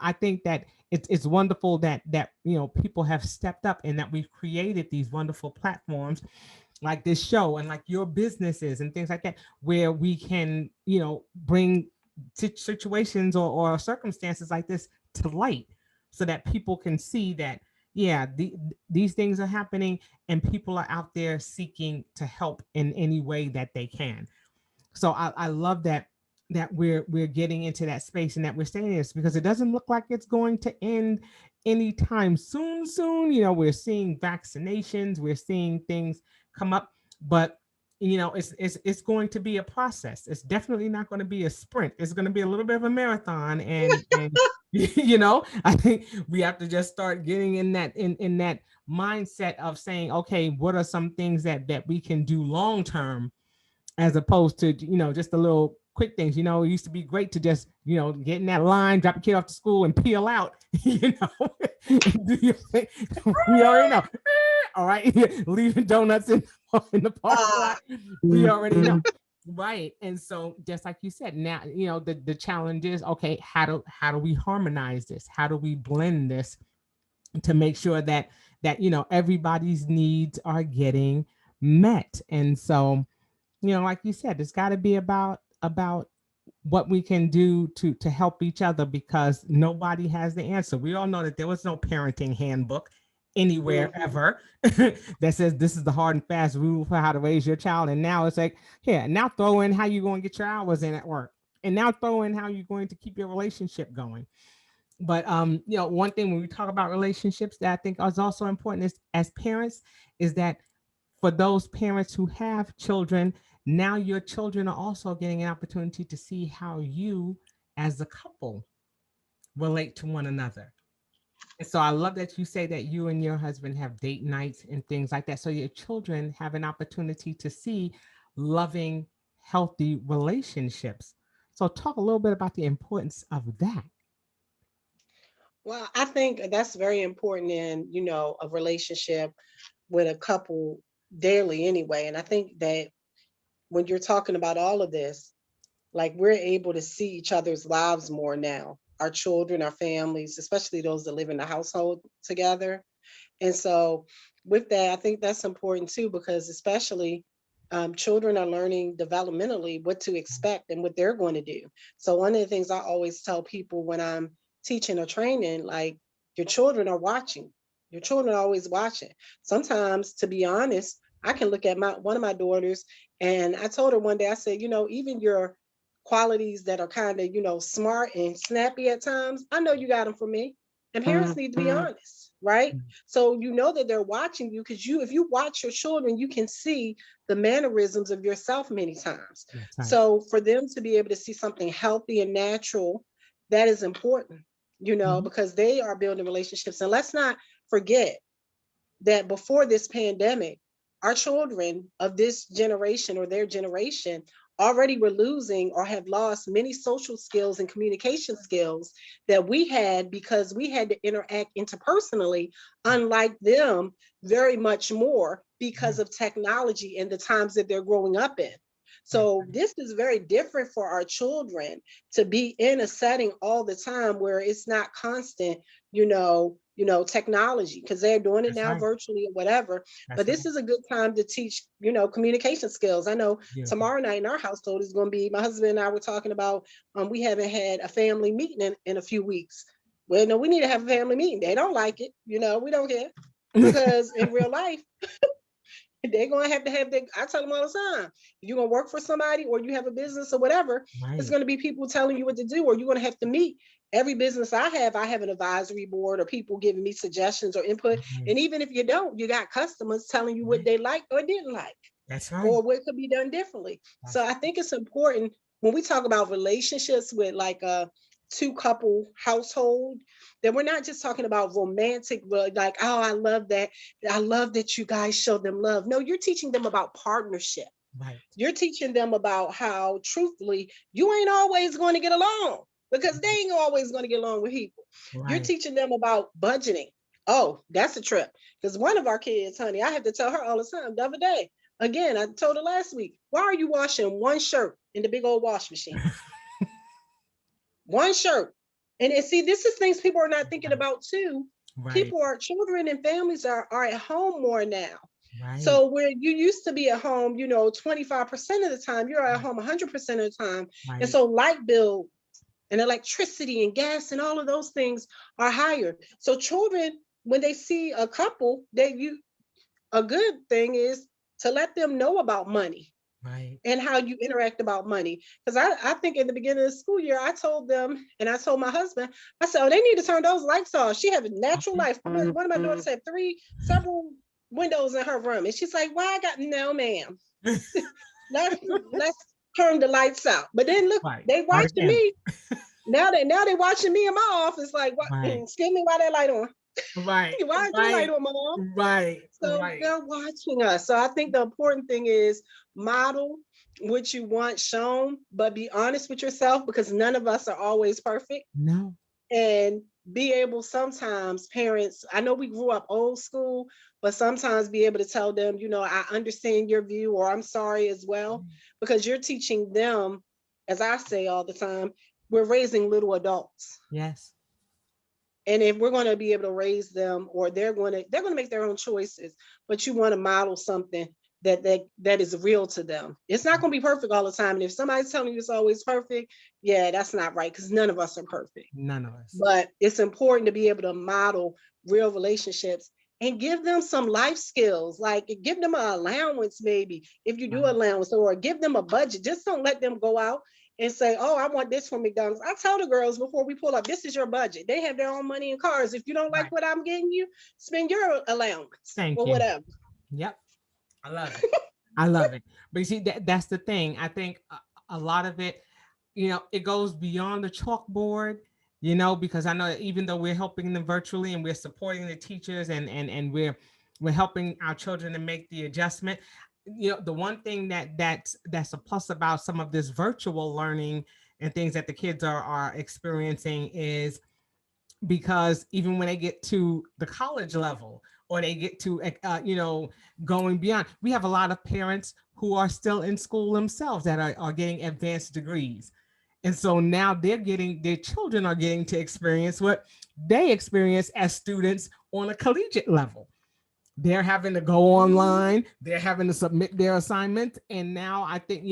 Speaker 1: I think that it's wonderful that people have stepped up and that we've created these wonderful platforms like this show and like your businesses and things like that, where we can bring situations or circumstances like this to light, so that people can see that, yeah, these things are happening and people are out there seeking to help in any way that they can. So I love that we're getting into that space and that we're staying in this, because it doesn't look like it's going to end anytime soon. We're seeing vaccinations, we're seeing things come up, but it's going to be a process. It's definitely not going to be a sprint. It's going to be a little bit of a marathon. And I think we have to just start getting in that mindset of saying, okay, what are some things that we can do long term, as opposed to just the little quick things. It used to be great to just get in that line, drop a kid off to school, and peel out. And do your thing. We already know. All right, leaving donuts in the parking lot. We already know. Right. And so just like you said, now the challenge is, okay, how do we harmonize this? How do we blend this to make sure that everybody's needs are getting met? And so, like you said, it's got to be about what we can do to help each other, because nobody has the answer. We all know that there was no parenting handbook anywhere ever that says this is the hard and fast rule for how to raise your child. And now it's like, here, now throw in how you're going to get your hours in at work, and now throw in how you're going to keep your relationship going. But one thing when we talk about relationships that I think is also important is, as parents, is that for those parents who have children, now your children are also getting an opportunity to see how you as a couple relate to one another. And so I love that you say that you and your husband have date nights and things like that. So your children have an opportunity to see loving, healthy relationships. So talk a little bit about the importance of that.
Speaker 2: Well, I think that's very important in, a relationship with a couple daily anyway. And I think that when you're talking about all of this, like, we're able to see each other's lives more now, our children, our families, especially those that live in the household together. And so with that, I think that's important too, because especially children are learning developmentally what to expect and what they're going to do. So one of the things I always tell people when I'm teaching or training, like, your children are watching. Your children are always watching. Sometimes, to be honest, I can look at one of my daughters, and I told her one day, I said, even your qualities that are kind of, smart and snappy at times, I know you got them from me. And parents need to be honest, right? So you know that they're watching you, because if you watch your children, you can see the mannerisms of yourself many times.
Speaker 1: That's right.
Speaker 2: So for them to be able to see something healthy and natural, that is important,
Speaker 1: Mhm.
Speaker 2: because they are building relationships. And let's not forget that before this pandemic, our children of this generation or their generation already were losing or have lost many social skills and communication skills that we had, because we had to interact interpersonally, unlike them, very much more because of technology and the times that they're growing up in.
Speaker 1: That's
Speaker 2: So this is very different for our children, to be in a setting all the time where it's not constant, technology, because they're doing it
Speaker 1: that's
Speaker 2: now
Speaker 1: right.
Speaker 2: virtually or whatever. But
Speaker 1: That's right.
Speaker 2: this is a good time to teach, communication skills. I know
Speaker 1: Beautiful.
Speaker 2: tomorrow night in our household is going to be, my husband and I were talking about, we haven't had a family meeting in a few weeks. Well, no, we need to have a family meeting. They don't like it. We don't care, because in real life, they're going to have their, I tell them all the time, you're going to work for somebody or you have a business or whatever, it's
Speaker 1: Right.
Speaker 2: going to be people telling you what to do, or you're going to have to meet. Every business I have an advisory board or people giving me suggestions or input.
Speaker 1: Right.
Speaker 2: And even if you don't, you got customers telling you what
Speaker 1: Right.
Speaker 2: they like or didn't like,
Speaker 1: That's right.
Speaker 2: or what could be done differently. So
Speaker 1: That's
Speaker 2: I think it's important when we talk about relationships with, like, two couple household, then we're not just talking about romantic, like, oh, I love that. I love that you guys show them love. No, you're teaching them about partnership.
Speaker 1: Right.
Speaker 2: You're teaching them about how, truthfully, you ain't always going to get along because they ain't always going to get along with people. You're
Speaker 1: Right.
Speaker 2: teaching them about budgeting. Oh, that's a trip. Because one of our kids, honey, I have to tell her all the time the other day. Again, I told her last week, why are you washing one shirt in the big old wash machine? One shirt. And see, this is things people are not thinking about too.
Speaker 1: Right.
Speaker 2: People are, children and families are at home more now.
Speaker 1: Right.
Speaker 2: So where you used to be at home, 25% of the time, you're at home 100% of the time. And
Speaker 1: Right.
Speaker 2: so light bill and electricity and gas and all of those things are higher. So children, when they see a couple, a good thing is to let them know about money
Speaker 1: Right.
Speaker 2: and how you interact about money. Because I think in the beginning of the school year, I told them, and I told my husband, I said, oh, they need to turn those lights off. She have a natural life. One of my daughters had several windows in her room. And she's like, why I got, no, ma'am. Let's turn the lights out. But then look,
Speaker 1: Right.
Speaker 2: they
Speaker 1: Not
Speaker 2: watching
Speaker 1: again.
Speaker 2: me. Now they watching me in my office, like, what?
Speaker 1: Right.
Speaker 2: Excuse me, why that light on?
Speaker 1: Right.
Speaker 2: Why is your light
Speaker 1: Right.
Speaker 2: on, Mom?
Speaker 1: Right.
Speaker 2: So
Speaker 1: Right.
Speaker 2: they're watching us. So I think the important thing is model what you want shown, but be honest with yourself because none of us are always perfect.
Speaker 1: No.
Speaker 2: And be able sometimes, parents, I know we grew up old school, but sometimes be able to tell them, I understand your view or I'm sorry as well, because you're teaching them, as I say all the time, we're raising little adults.
Speaker 1: Yes.
Speaker 2: And if we're going to be able to raise them, or they're going to make their own choices, but you want to model something that is real to them. It's not going to be perfect all the time. And if somebody's telling you it's always perfect, yeah, that's not right, because none of us are perfect.
Speaker 1: None of us.
Speaker 2: But it's important to be able to model real relationships and give them some life skills, like give them an allowance, maybe if you do
Speaker 1: Right.
Speaker 2: allowance, or give them a budget. Just don't let them go out and say, oh, I want this from McDonald's. I tell the girls before we pull up, this is your budget. They have their own money and cars. If you don't like
Speaker 1: Right.
Speaker 2: what I'm getting you, spend your allowance
Speaker 1: Thank
Speaker 2: or
Speaker 1: you.
Speaker 2: whatever.
Speaker 1: Yep. I love it. I love it. But you see, that's the thing. I think a lot of it, it goes beyond the chalkboard, because I know that even though we're helping them virtually and we're supporting the teachers and we're helping our children to make the adjustment, the one thing that's a plus about some of this virtual learning and things that the kids are experiencing is because even when they get to the college level or they get to going beyond, we have a lot of parents who are still in school themselves that are getting advanced degrees, and so now their children are getting to experience what they experience as students on a collegiate level. They're having to go online, they're having to submit their assignments, and now I think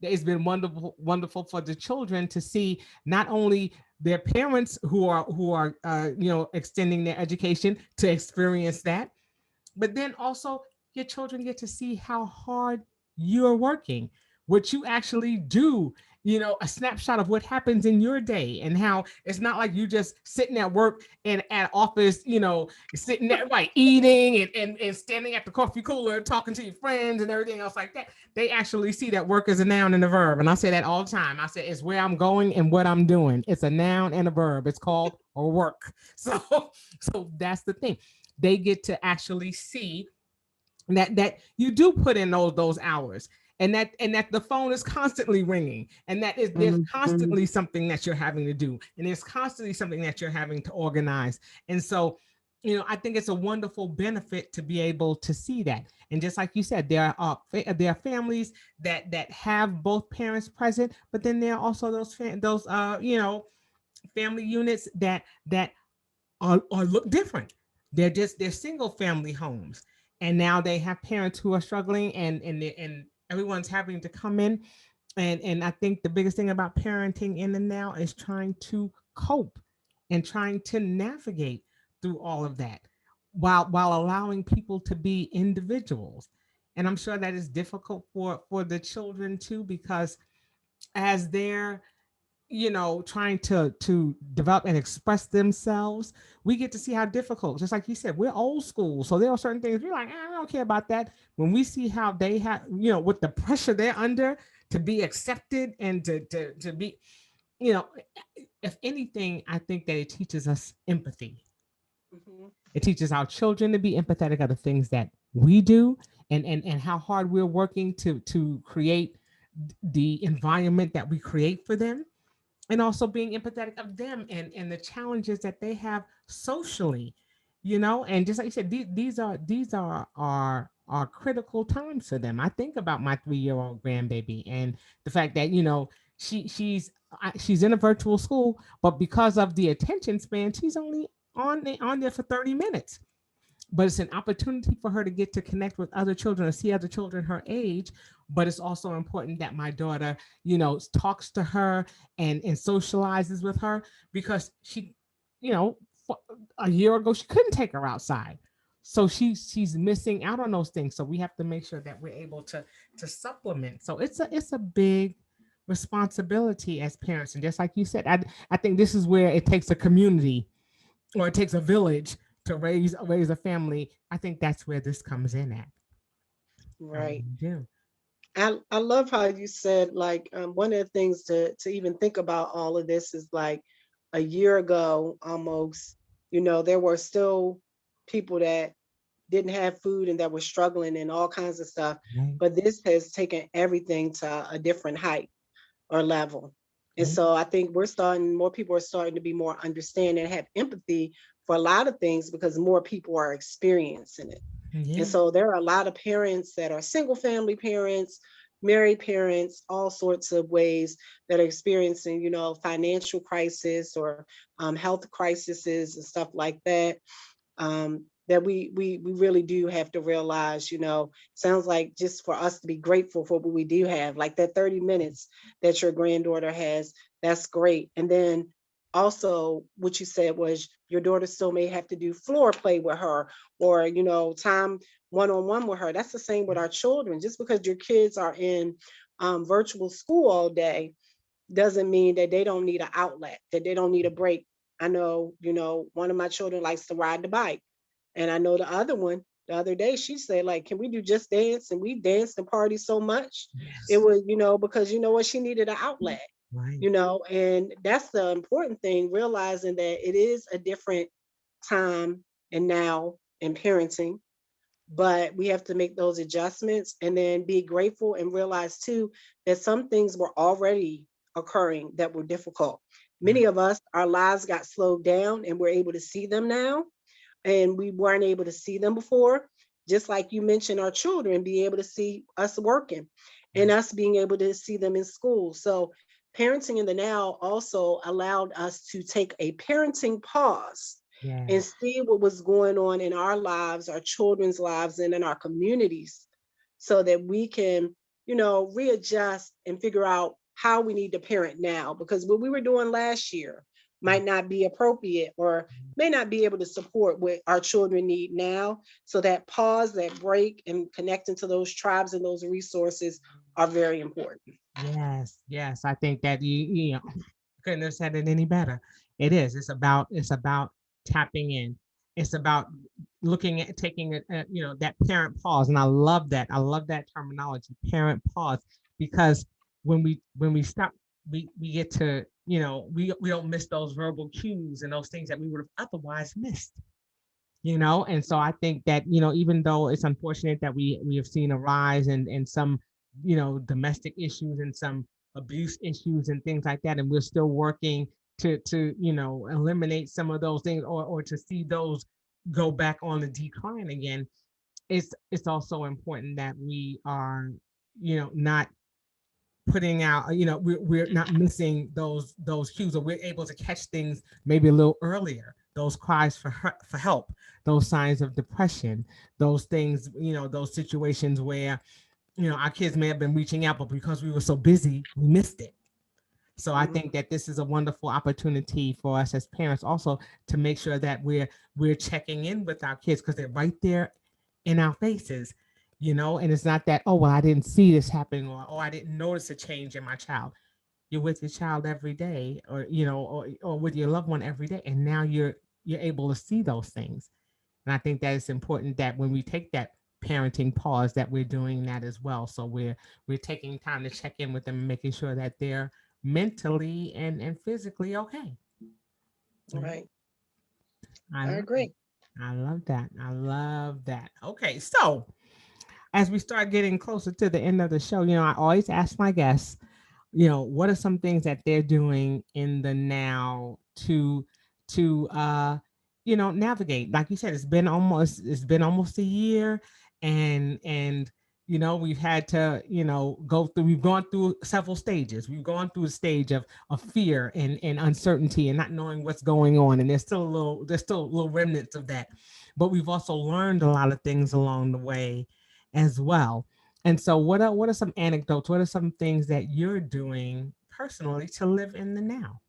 Speaker 1: it's been wonderful for the children to see not only their parents who are extending their education to experience that, but then also your children get to see how hard you're working, what you actually do, a snapshot of what happens in your day and how it's not like you just sitting at work and at office, sitting there, right, eating and standing at the coffee cooler, talking to your friends and everything else like that. They actually see that work as a noun and a verb. And I say that all the time. I say it's where I'm going and what I'm doing. It's a noun and a verb. It's called a work. So that's the thing. They get to actually see that you do put in those hours, and that the phone is constantly ringing, and that is there's constantly something that you're having to do, and there's constantly something that you're having to organize. And so I think it's a wonderful benefit to be able to see that. And just like you said, there are families that have both parents present, but then there are also those family units that are look different. They're single family homes, and now they have parents who are struggling, and everyone's having to come in. And I think the biggest thing about parenting in and now is trying to cope and trying to navigate through all of that while allowing people to be individuals. And I'm sure that is difficult for the children too, because as they're trying to develop and express themselves, we get to see how difficult, just like you said, we're old school, so there are certain things we're like, I don't care about that. When we see how they have, with the pressure they're under to be accepted and to be, you know if anything, I think that it teaches us empathy.
Speaker 2: Mhm.
Speaker 1: It teaches our children to be empathetic of the things that we do, and how hard we're working to create the environment that we create for them, and also being empathetic of them and the challenges that they have socially, and just like you said, these are critical times for them. I think about my 3-year-old grandbaby and the fact that she's in a virtual school, but because of the attention span, she's only on there for 30 minutes. But it's an opportunity for her to get to connect with other children or see other children her age. But it's also important that my daughter, talks to her and socializes with her, because you know, a year ago she couldn't take her outside. So she's missing out on those things. So we have to make sure that we're able to supplement. So it's a big responsibility as parents. And just like you said, I think this is where it takes a community, or it takes a village to raise a family. I think that's where this comes in at. I
Speaker 2: Right.
Speaker 1: really do.
Speaker 2: I love how you said, like, one of the things to even think about all of this is like a year ago almost, there were still people that didn't have food and that were struggling and all kinds of stuff.
Speaker 1: Right.
Speaker 2: But this has taken everything to a different height or level. And
Speaker 1: Right.
Speaker 2: so I think more people are starting to be more understanding and have empathy for a lot of things because more people are experiencing it. And
Speaker 1: Yeah.
Speaker 2: so there are a lot of parents that are single family parents, married parents, all sorts of ways that are experiencing, financial crisis or health crises and stuff like that. That we really do have to realize, sounds like just for us to be grateful for what we do have, like that 30 minutes that your granddaughter has, that's great. And then also what you said was your daughter still may have to do floor play with her, or time one-on-one with her. That's the same with our children. Just because your kids are in virtual school all day doesn't mean that they don't need an outlet, that they don't need a break. I know, one of my children likes to ride the bike. And I know the other one, the other day, she said, like, can we do just dance? And we danced and partied so much. It
Speaker 1: Yes.
Speaker 2: was, because you know what, she needed an outlet,
Speaker 1: Right.
Speaker 2: and that's the important thing, realizing that it is a different time and now in parenting, but we have to make those adjustments and then be grateful and realize too that some things were already occurring that were difficult. Many
Speaker 1: Right.
Speaker 2: of us, our lives got slowed down and we're able to see them now, and we weren't able to see them before. Just like you mentioned, our children being able to see us working and
Speaker 1: Right.
Speaker 2: us being able to see them in school. So parenting in the now also allowed us to take a parenting pause and
Speaker 1: Yes.
Speaker 2: see what was going on in our lives, our children's lives, and in our communities, so that we can, readjust and figure out how we need to parent now. Because what we were doing last year might not be appropriate or may not be able to support what our children need now. So that pause, that break, and connecting to those tribes and those resources are very important.
Speaker 1: Yes. Yes. I think that you couldn't have said it any better. It is. It's about tapping in. It's about looking at taking that parent pause. And I love that. I love that terminology, parent pause, because when we stop, we get to, we don't miss those verbal cues and those things that we would have otherwise missed. And so I think that, even though it's unfortunate that we have seen a rise in some, domestic issues and some abuse issues and things like that, and we're still working to eliminate some of those things, or to see those go back on the decline again. It's also important that we are, not putting out, we're not missing those cues, or we're able to catch things maybe a little earlier, those cries for help, those signs of depression, those things, those situations where, our kids may have been reaching out, but because we were so busy we missed it. So I
Speaker 2: Mhm.
Speaker 1: think that this is a wonderful opportunity for us as parents also to make sure that we're checking in with our kids, because they're right there in our faces, and it's not that, oh well, I didn't see this happening, or oh, I didn't notice a change in my child. You're with your child every day, or or with your loved one every day, and now you're able to see those things. And I think that it's important that when we take that parenting pause, that we're doing that as well. So we're taking time to check in with them and making sure that they're mentally and physically okay. Yeah,
Speaker 2: Right.
Speaker 1: I
Speaker 2: I
Speaker 1: love
Speaker 2: agree.
Speaker 1: I love that. I love that. Okay, so as we start getting closer to the end of the show, I always ask my guests, what are some things that they're doing in the now to navigate. Like you said, it's been almost a year, and we've had to we've gone through several stages. We've gone through a stage of fear and uncertainty and not knowing what's going on, and there's still little remnants of that, but we've also learned a lot of things along the way as well. And so, what are some anecdotes? What are some things that you're doing personally to live in the now?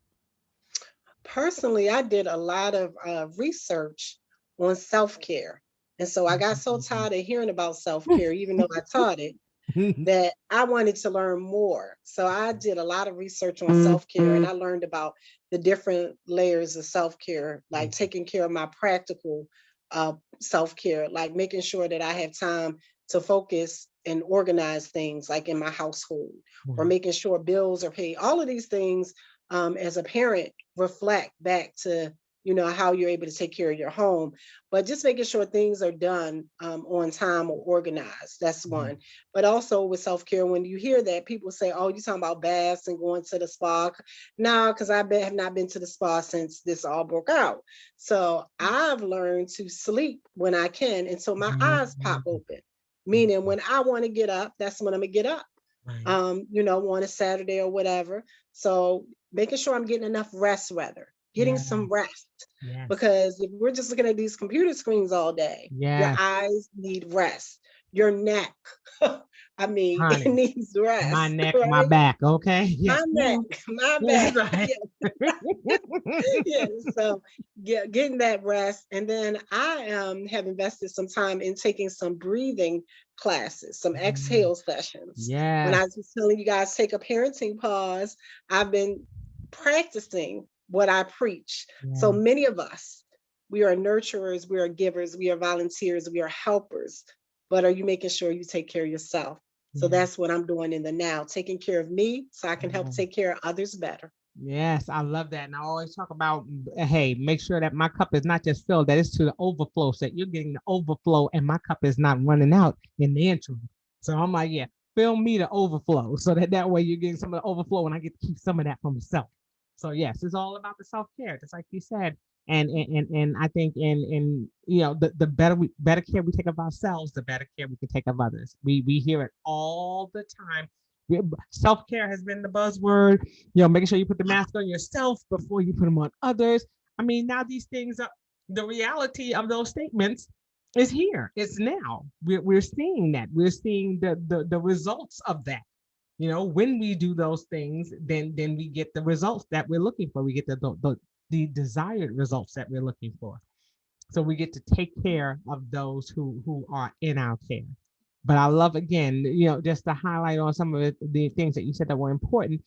Speaker 2: Personally, I did a lot of research on self care. And so I got so tired of hearing about self care, even though I taught it, that I wanted to learn more. So I did a lot of research on self care and I learned about the different layers of self care, like taking care of my practical self care, like making sure that I have time to focus and organize things like in my household, or
Speaker 1: Wow.
Speaker 2: making sure bills are paid. All of these things, as a parent, reflect back to how you're able to take care of your home, but just making sure things are done on time or organized. That's
Speaker 1: Mhm.
Speaker 2: one. But also with self-care, when you hear that, people say, oh, you're talking about baths and going to the spa. No, because have not been to the spa since this all broke out. So I've learned to sleep when I can until my eyes pop
Speaker 1: Mhm.
Speaker 2: open. Meaning when I want to get up, that's when I'm gonna get up.
Speaker 1: Right.
Speaker 2: On a Saturday or whatever. So making sure I'm getting enough rest, rather getting
Speaker 1: Yeah.
Speaker 2: some rest.
Speaker 1: Yes.
Speaker 2: Because if we're just looking at these computer screens all day, your
Speaker 1: Yes.
Speaker 2: eyes need rest. Your neck, I mean, it
Speaker 1: Honey.
Speaker 2: needs
Speaker 1: My
Speaker 2: rest,
Speaker 1: neck, my
Speaker 2: right?
Speaker 1: back. Okay.
Speaker 2: My
Speaker 1: Yes.
Speaker 2: neck,
Speaker 1: Mhm.
Speaker 2: my
Speaker 1: Yes.
Speaker 2: back.
Speaker 1: Right.
Speaker 2: Yeah, so getting that rest. And then I have invested some time in taking some breathing classes, some
Speaker 1: Mhm.
Speaker 2: exhale sessions. When I
Speaker 1: Yes.
Speaker 2: was telling you guys take a parenting pause, I've been practicing what I preach. So
Speaker 1: Yeah.
Speaker 2: many of us, we are nurturers, we are givers, we are volunteers, we are helpers. But are you making sure you take care of yourself? So
Speaker 1: Yeah.
Speaker 2: that's what I'm doing in the now, taking care of me so I can help
Speaker 1: Yeah.
Speaker 2: take care of others better.
Speaker 1: Yes, I love that. And I always talk about, hey, make sure that my cup is not just filled, that it's to the overflow, so that you're getting the overflow and my cup is not running out in the interim. So I'm like, yeah, fill me to overflow so that way you're getting some of the overflow and I get to keep some of that for myself. So yes, it's all about the self-care, just like you said. And I think in the better care we take of ourselves, the better care we can take of others. We hear it all the time. Self-care has been the buzzword, making sure you put the mask on yourself before you put them on others. I mean, now these things are the reality of those statements is here. It's now. We're seeing that. We're seeing the results of that. When we do those things, then we get the results that we're looking for. We get the desired results that we're looking for. So we get to take care of those who are in our care. But I love again, just to highlight on some of the things that you said that were important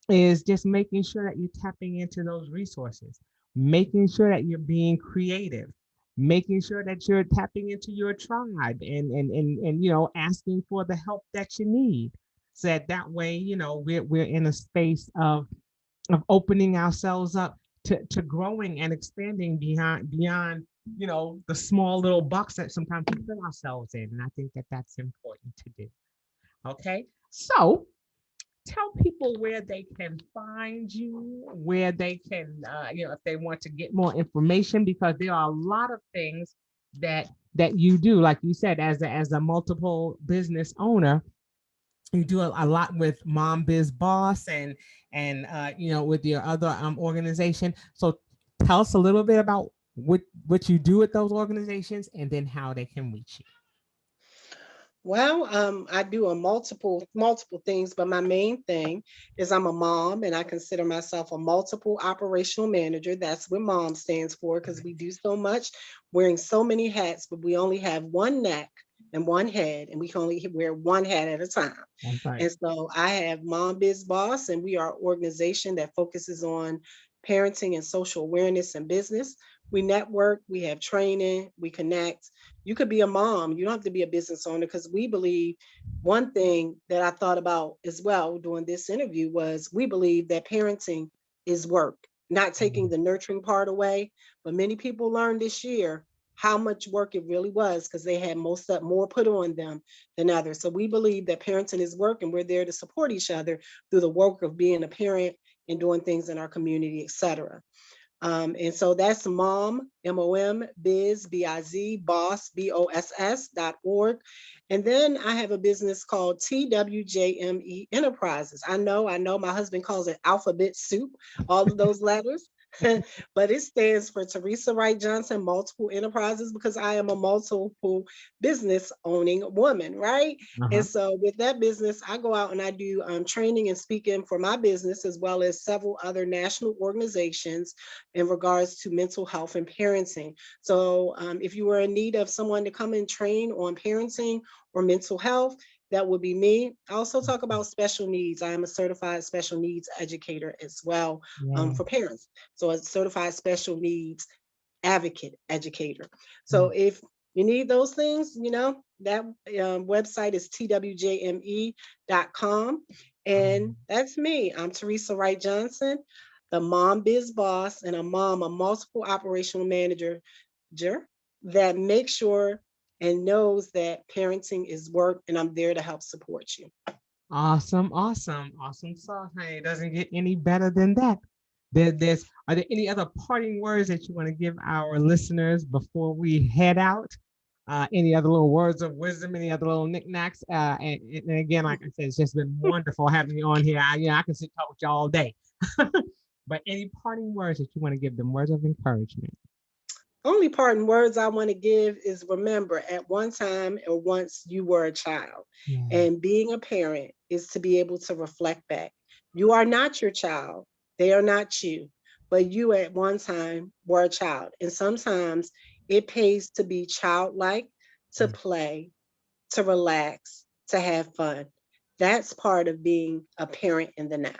Speaker 1: is just making sure that you're tapping into those resources, making sure that you're being creative, making sure that you're tapping into your tribe and asking for the help that you need. So that way, we're in a space of opening ourselves up to growing and expanding beyond the small little box that sometimes we put ourselves in. And I think that that's important to do. Okay. So tell people where they can find you, where they can, if they want to get more information, because there are a lot of things that you do. Like you said, as a multiple business owner, you do a lot with Mom Biz Boss and with your other organization. So tell us a little bit about what you do with those organizations and then how they can reach
Speaker 2: Well, I do a multiple things, but my main thing is I'm a mom, and I consider myself a multiple operational manager. That's what MOM stands for because we do so much, wearing so many hats, but we only have one neck and one head, and we can only wear one hat at a time.
Speaker 1: you. That's right.
Speaker 2: And so I have Mom Biz Boss, and we are an organization that focuses on parenting and social awareness and business. We network, we have training, we connect. You could be a mom. You don't have to be a business owner because we believe one thing that I thought about as well doing this interview was we believe that parenting is work, not taking the nurturing part away. But many people learned this year how much work it really was because they had more put on them than others. So we believe that parenting is work and we're there to support each other through the work of being a parent and doing things in our community, etc. And so that's mom, biz, B-I-Z, boss, BOSS.org. And then I have a business called TWJME Enterprises. I know my husband calls it alphabet soup, all of those letters. But it stands for Teresa Wright-Johnson Multiple Enterprises because I am a multiple business owning woman, right?
Speaker 1: Uh-huh.
Speaker 2: And so with that business, I go out and I do training and speaking for my business as well as several other national organizations in regards to mental health and parenting. So if you were in need of someone to come and train on parenting or mental health, that would be me. I also talk about special needs. I am a certified special needs educator as well
Speaker 1: Yeah.
Speaker 2: for parents. So a certified special needs advocate educator. So
Speaker 1: Mm.
Speaker 2: if you need those things, that website is twjme.com. And that's me. I'm Teresa Wright Johnson, the mom biz boss, and a multiple operational manager that makes sure and knows that parenting is work and I'm there to help support you.
Speaker 1: Awesome, awesome, awesome sauce. Hey, it doesn't get any better than that. Are there any other parting words that you want to give our listeners before we head out? Any other little words of wisdom, any other little knickknacks? And again, like I said, it's just been wonderful having you on here. I can sit talk with you all day. But any parting words that you want to give them, words of encouragement?
Speaker 2: Only parting words I want to give is remember at one time or once you were a child.
Speaker 1: Yeah.
Speaker 2: And being a parent is to be able to reflect back. You are not your child, they are not you, but you at one time were a child. And sometimes it pays to be childlike, to play, to relax, to have fun. That's part of being a parent in the now.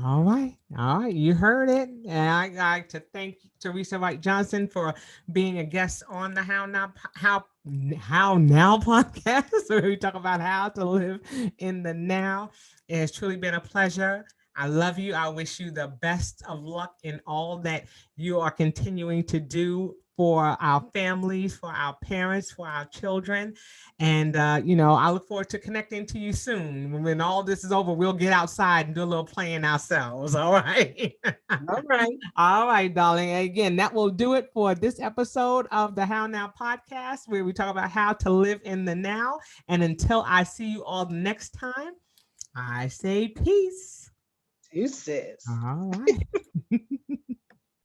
Speaker 1: All right. All right. You heard it. And I like to thank Teresa Wright Johnson for being a guest on the How Now podcast, where we talk about how to live in the now. It has truly been a pleasure. I love you. I wish you the best of luck in all that you are continuing to do for our families, for our parents, for our children. And, I look forward to connecting to you soon. When all this is over, we'll get outside and do a little playing ourselves. All right.
Speaker 2: All right.
Speaker 1: All right, darling. Again, that will do it for this episode of the How Now podcast, where we talk about how to live in the now. And until I see you all next time, I say peace.
Speaker 2: Deuces.
Speaker 1: All right.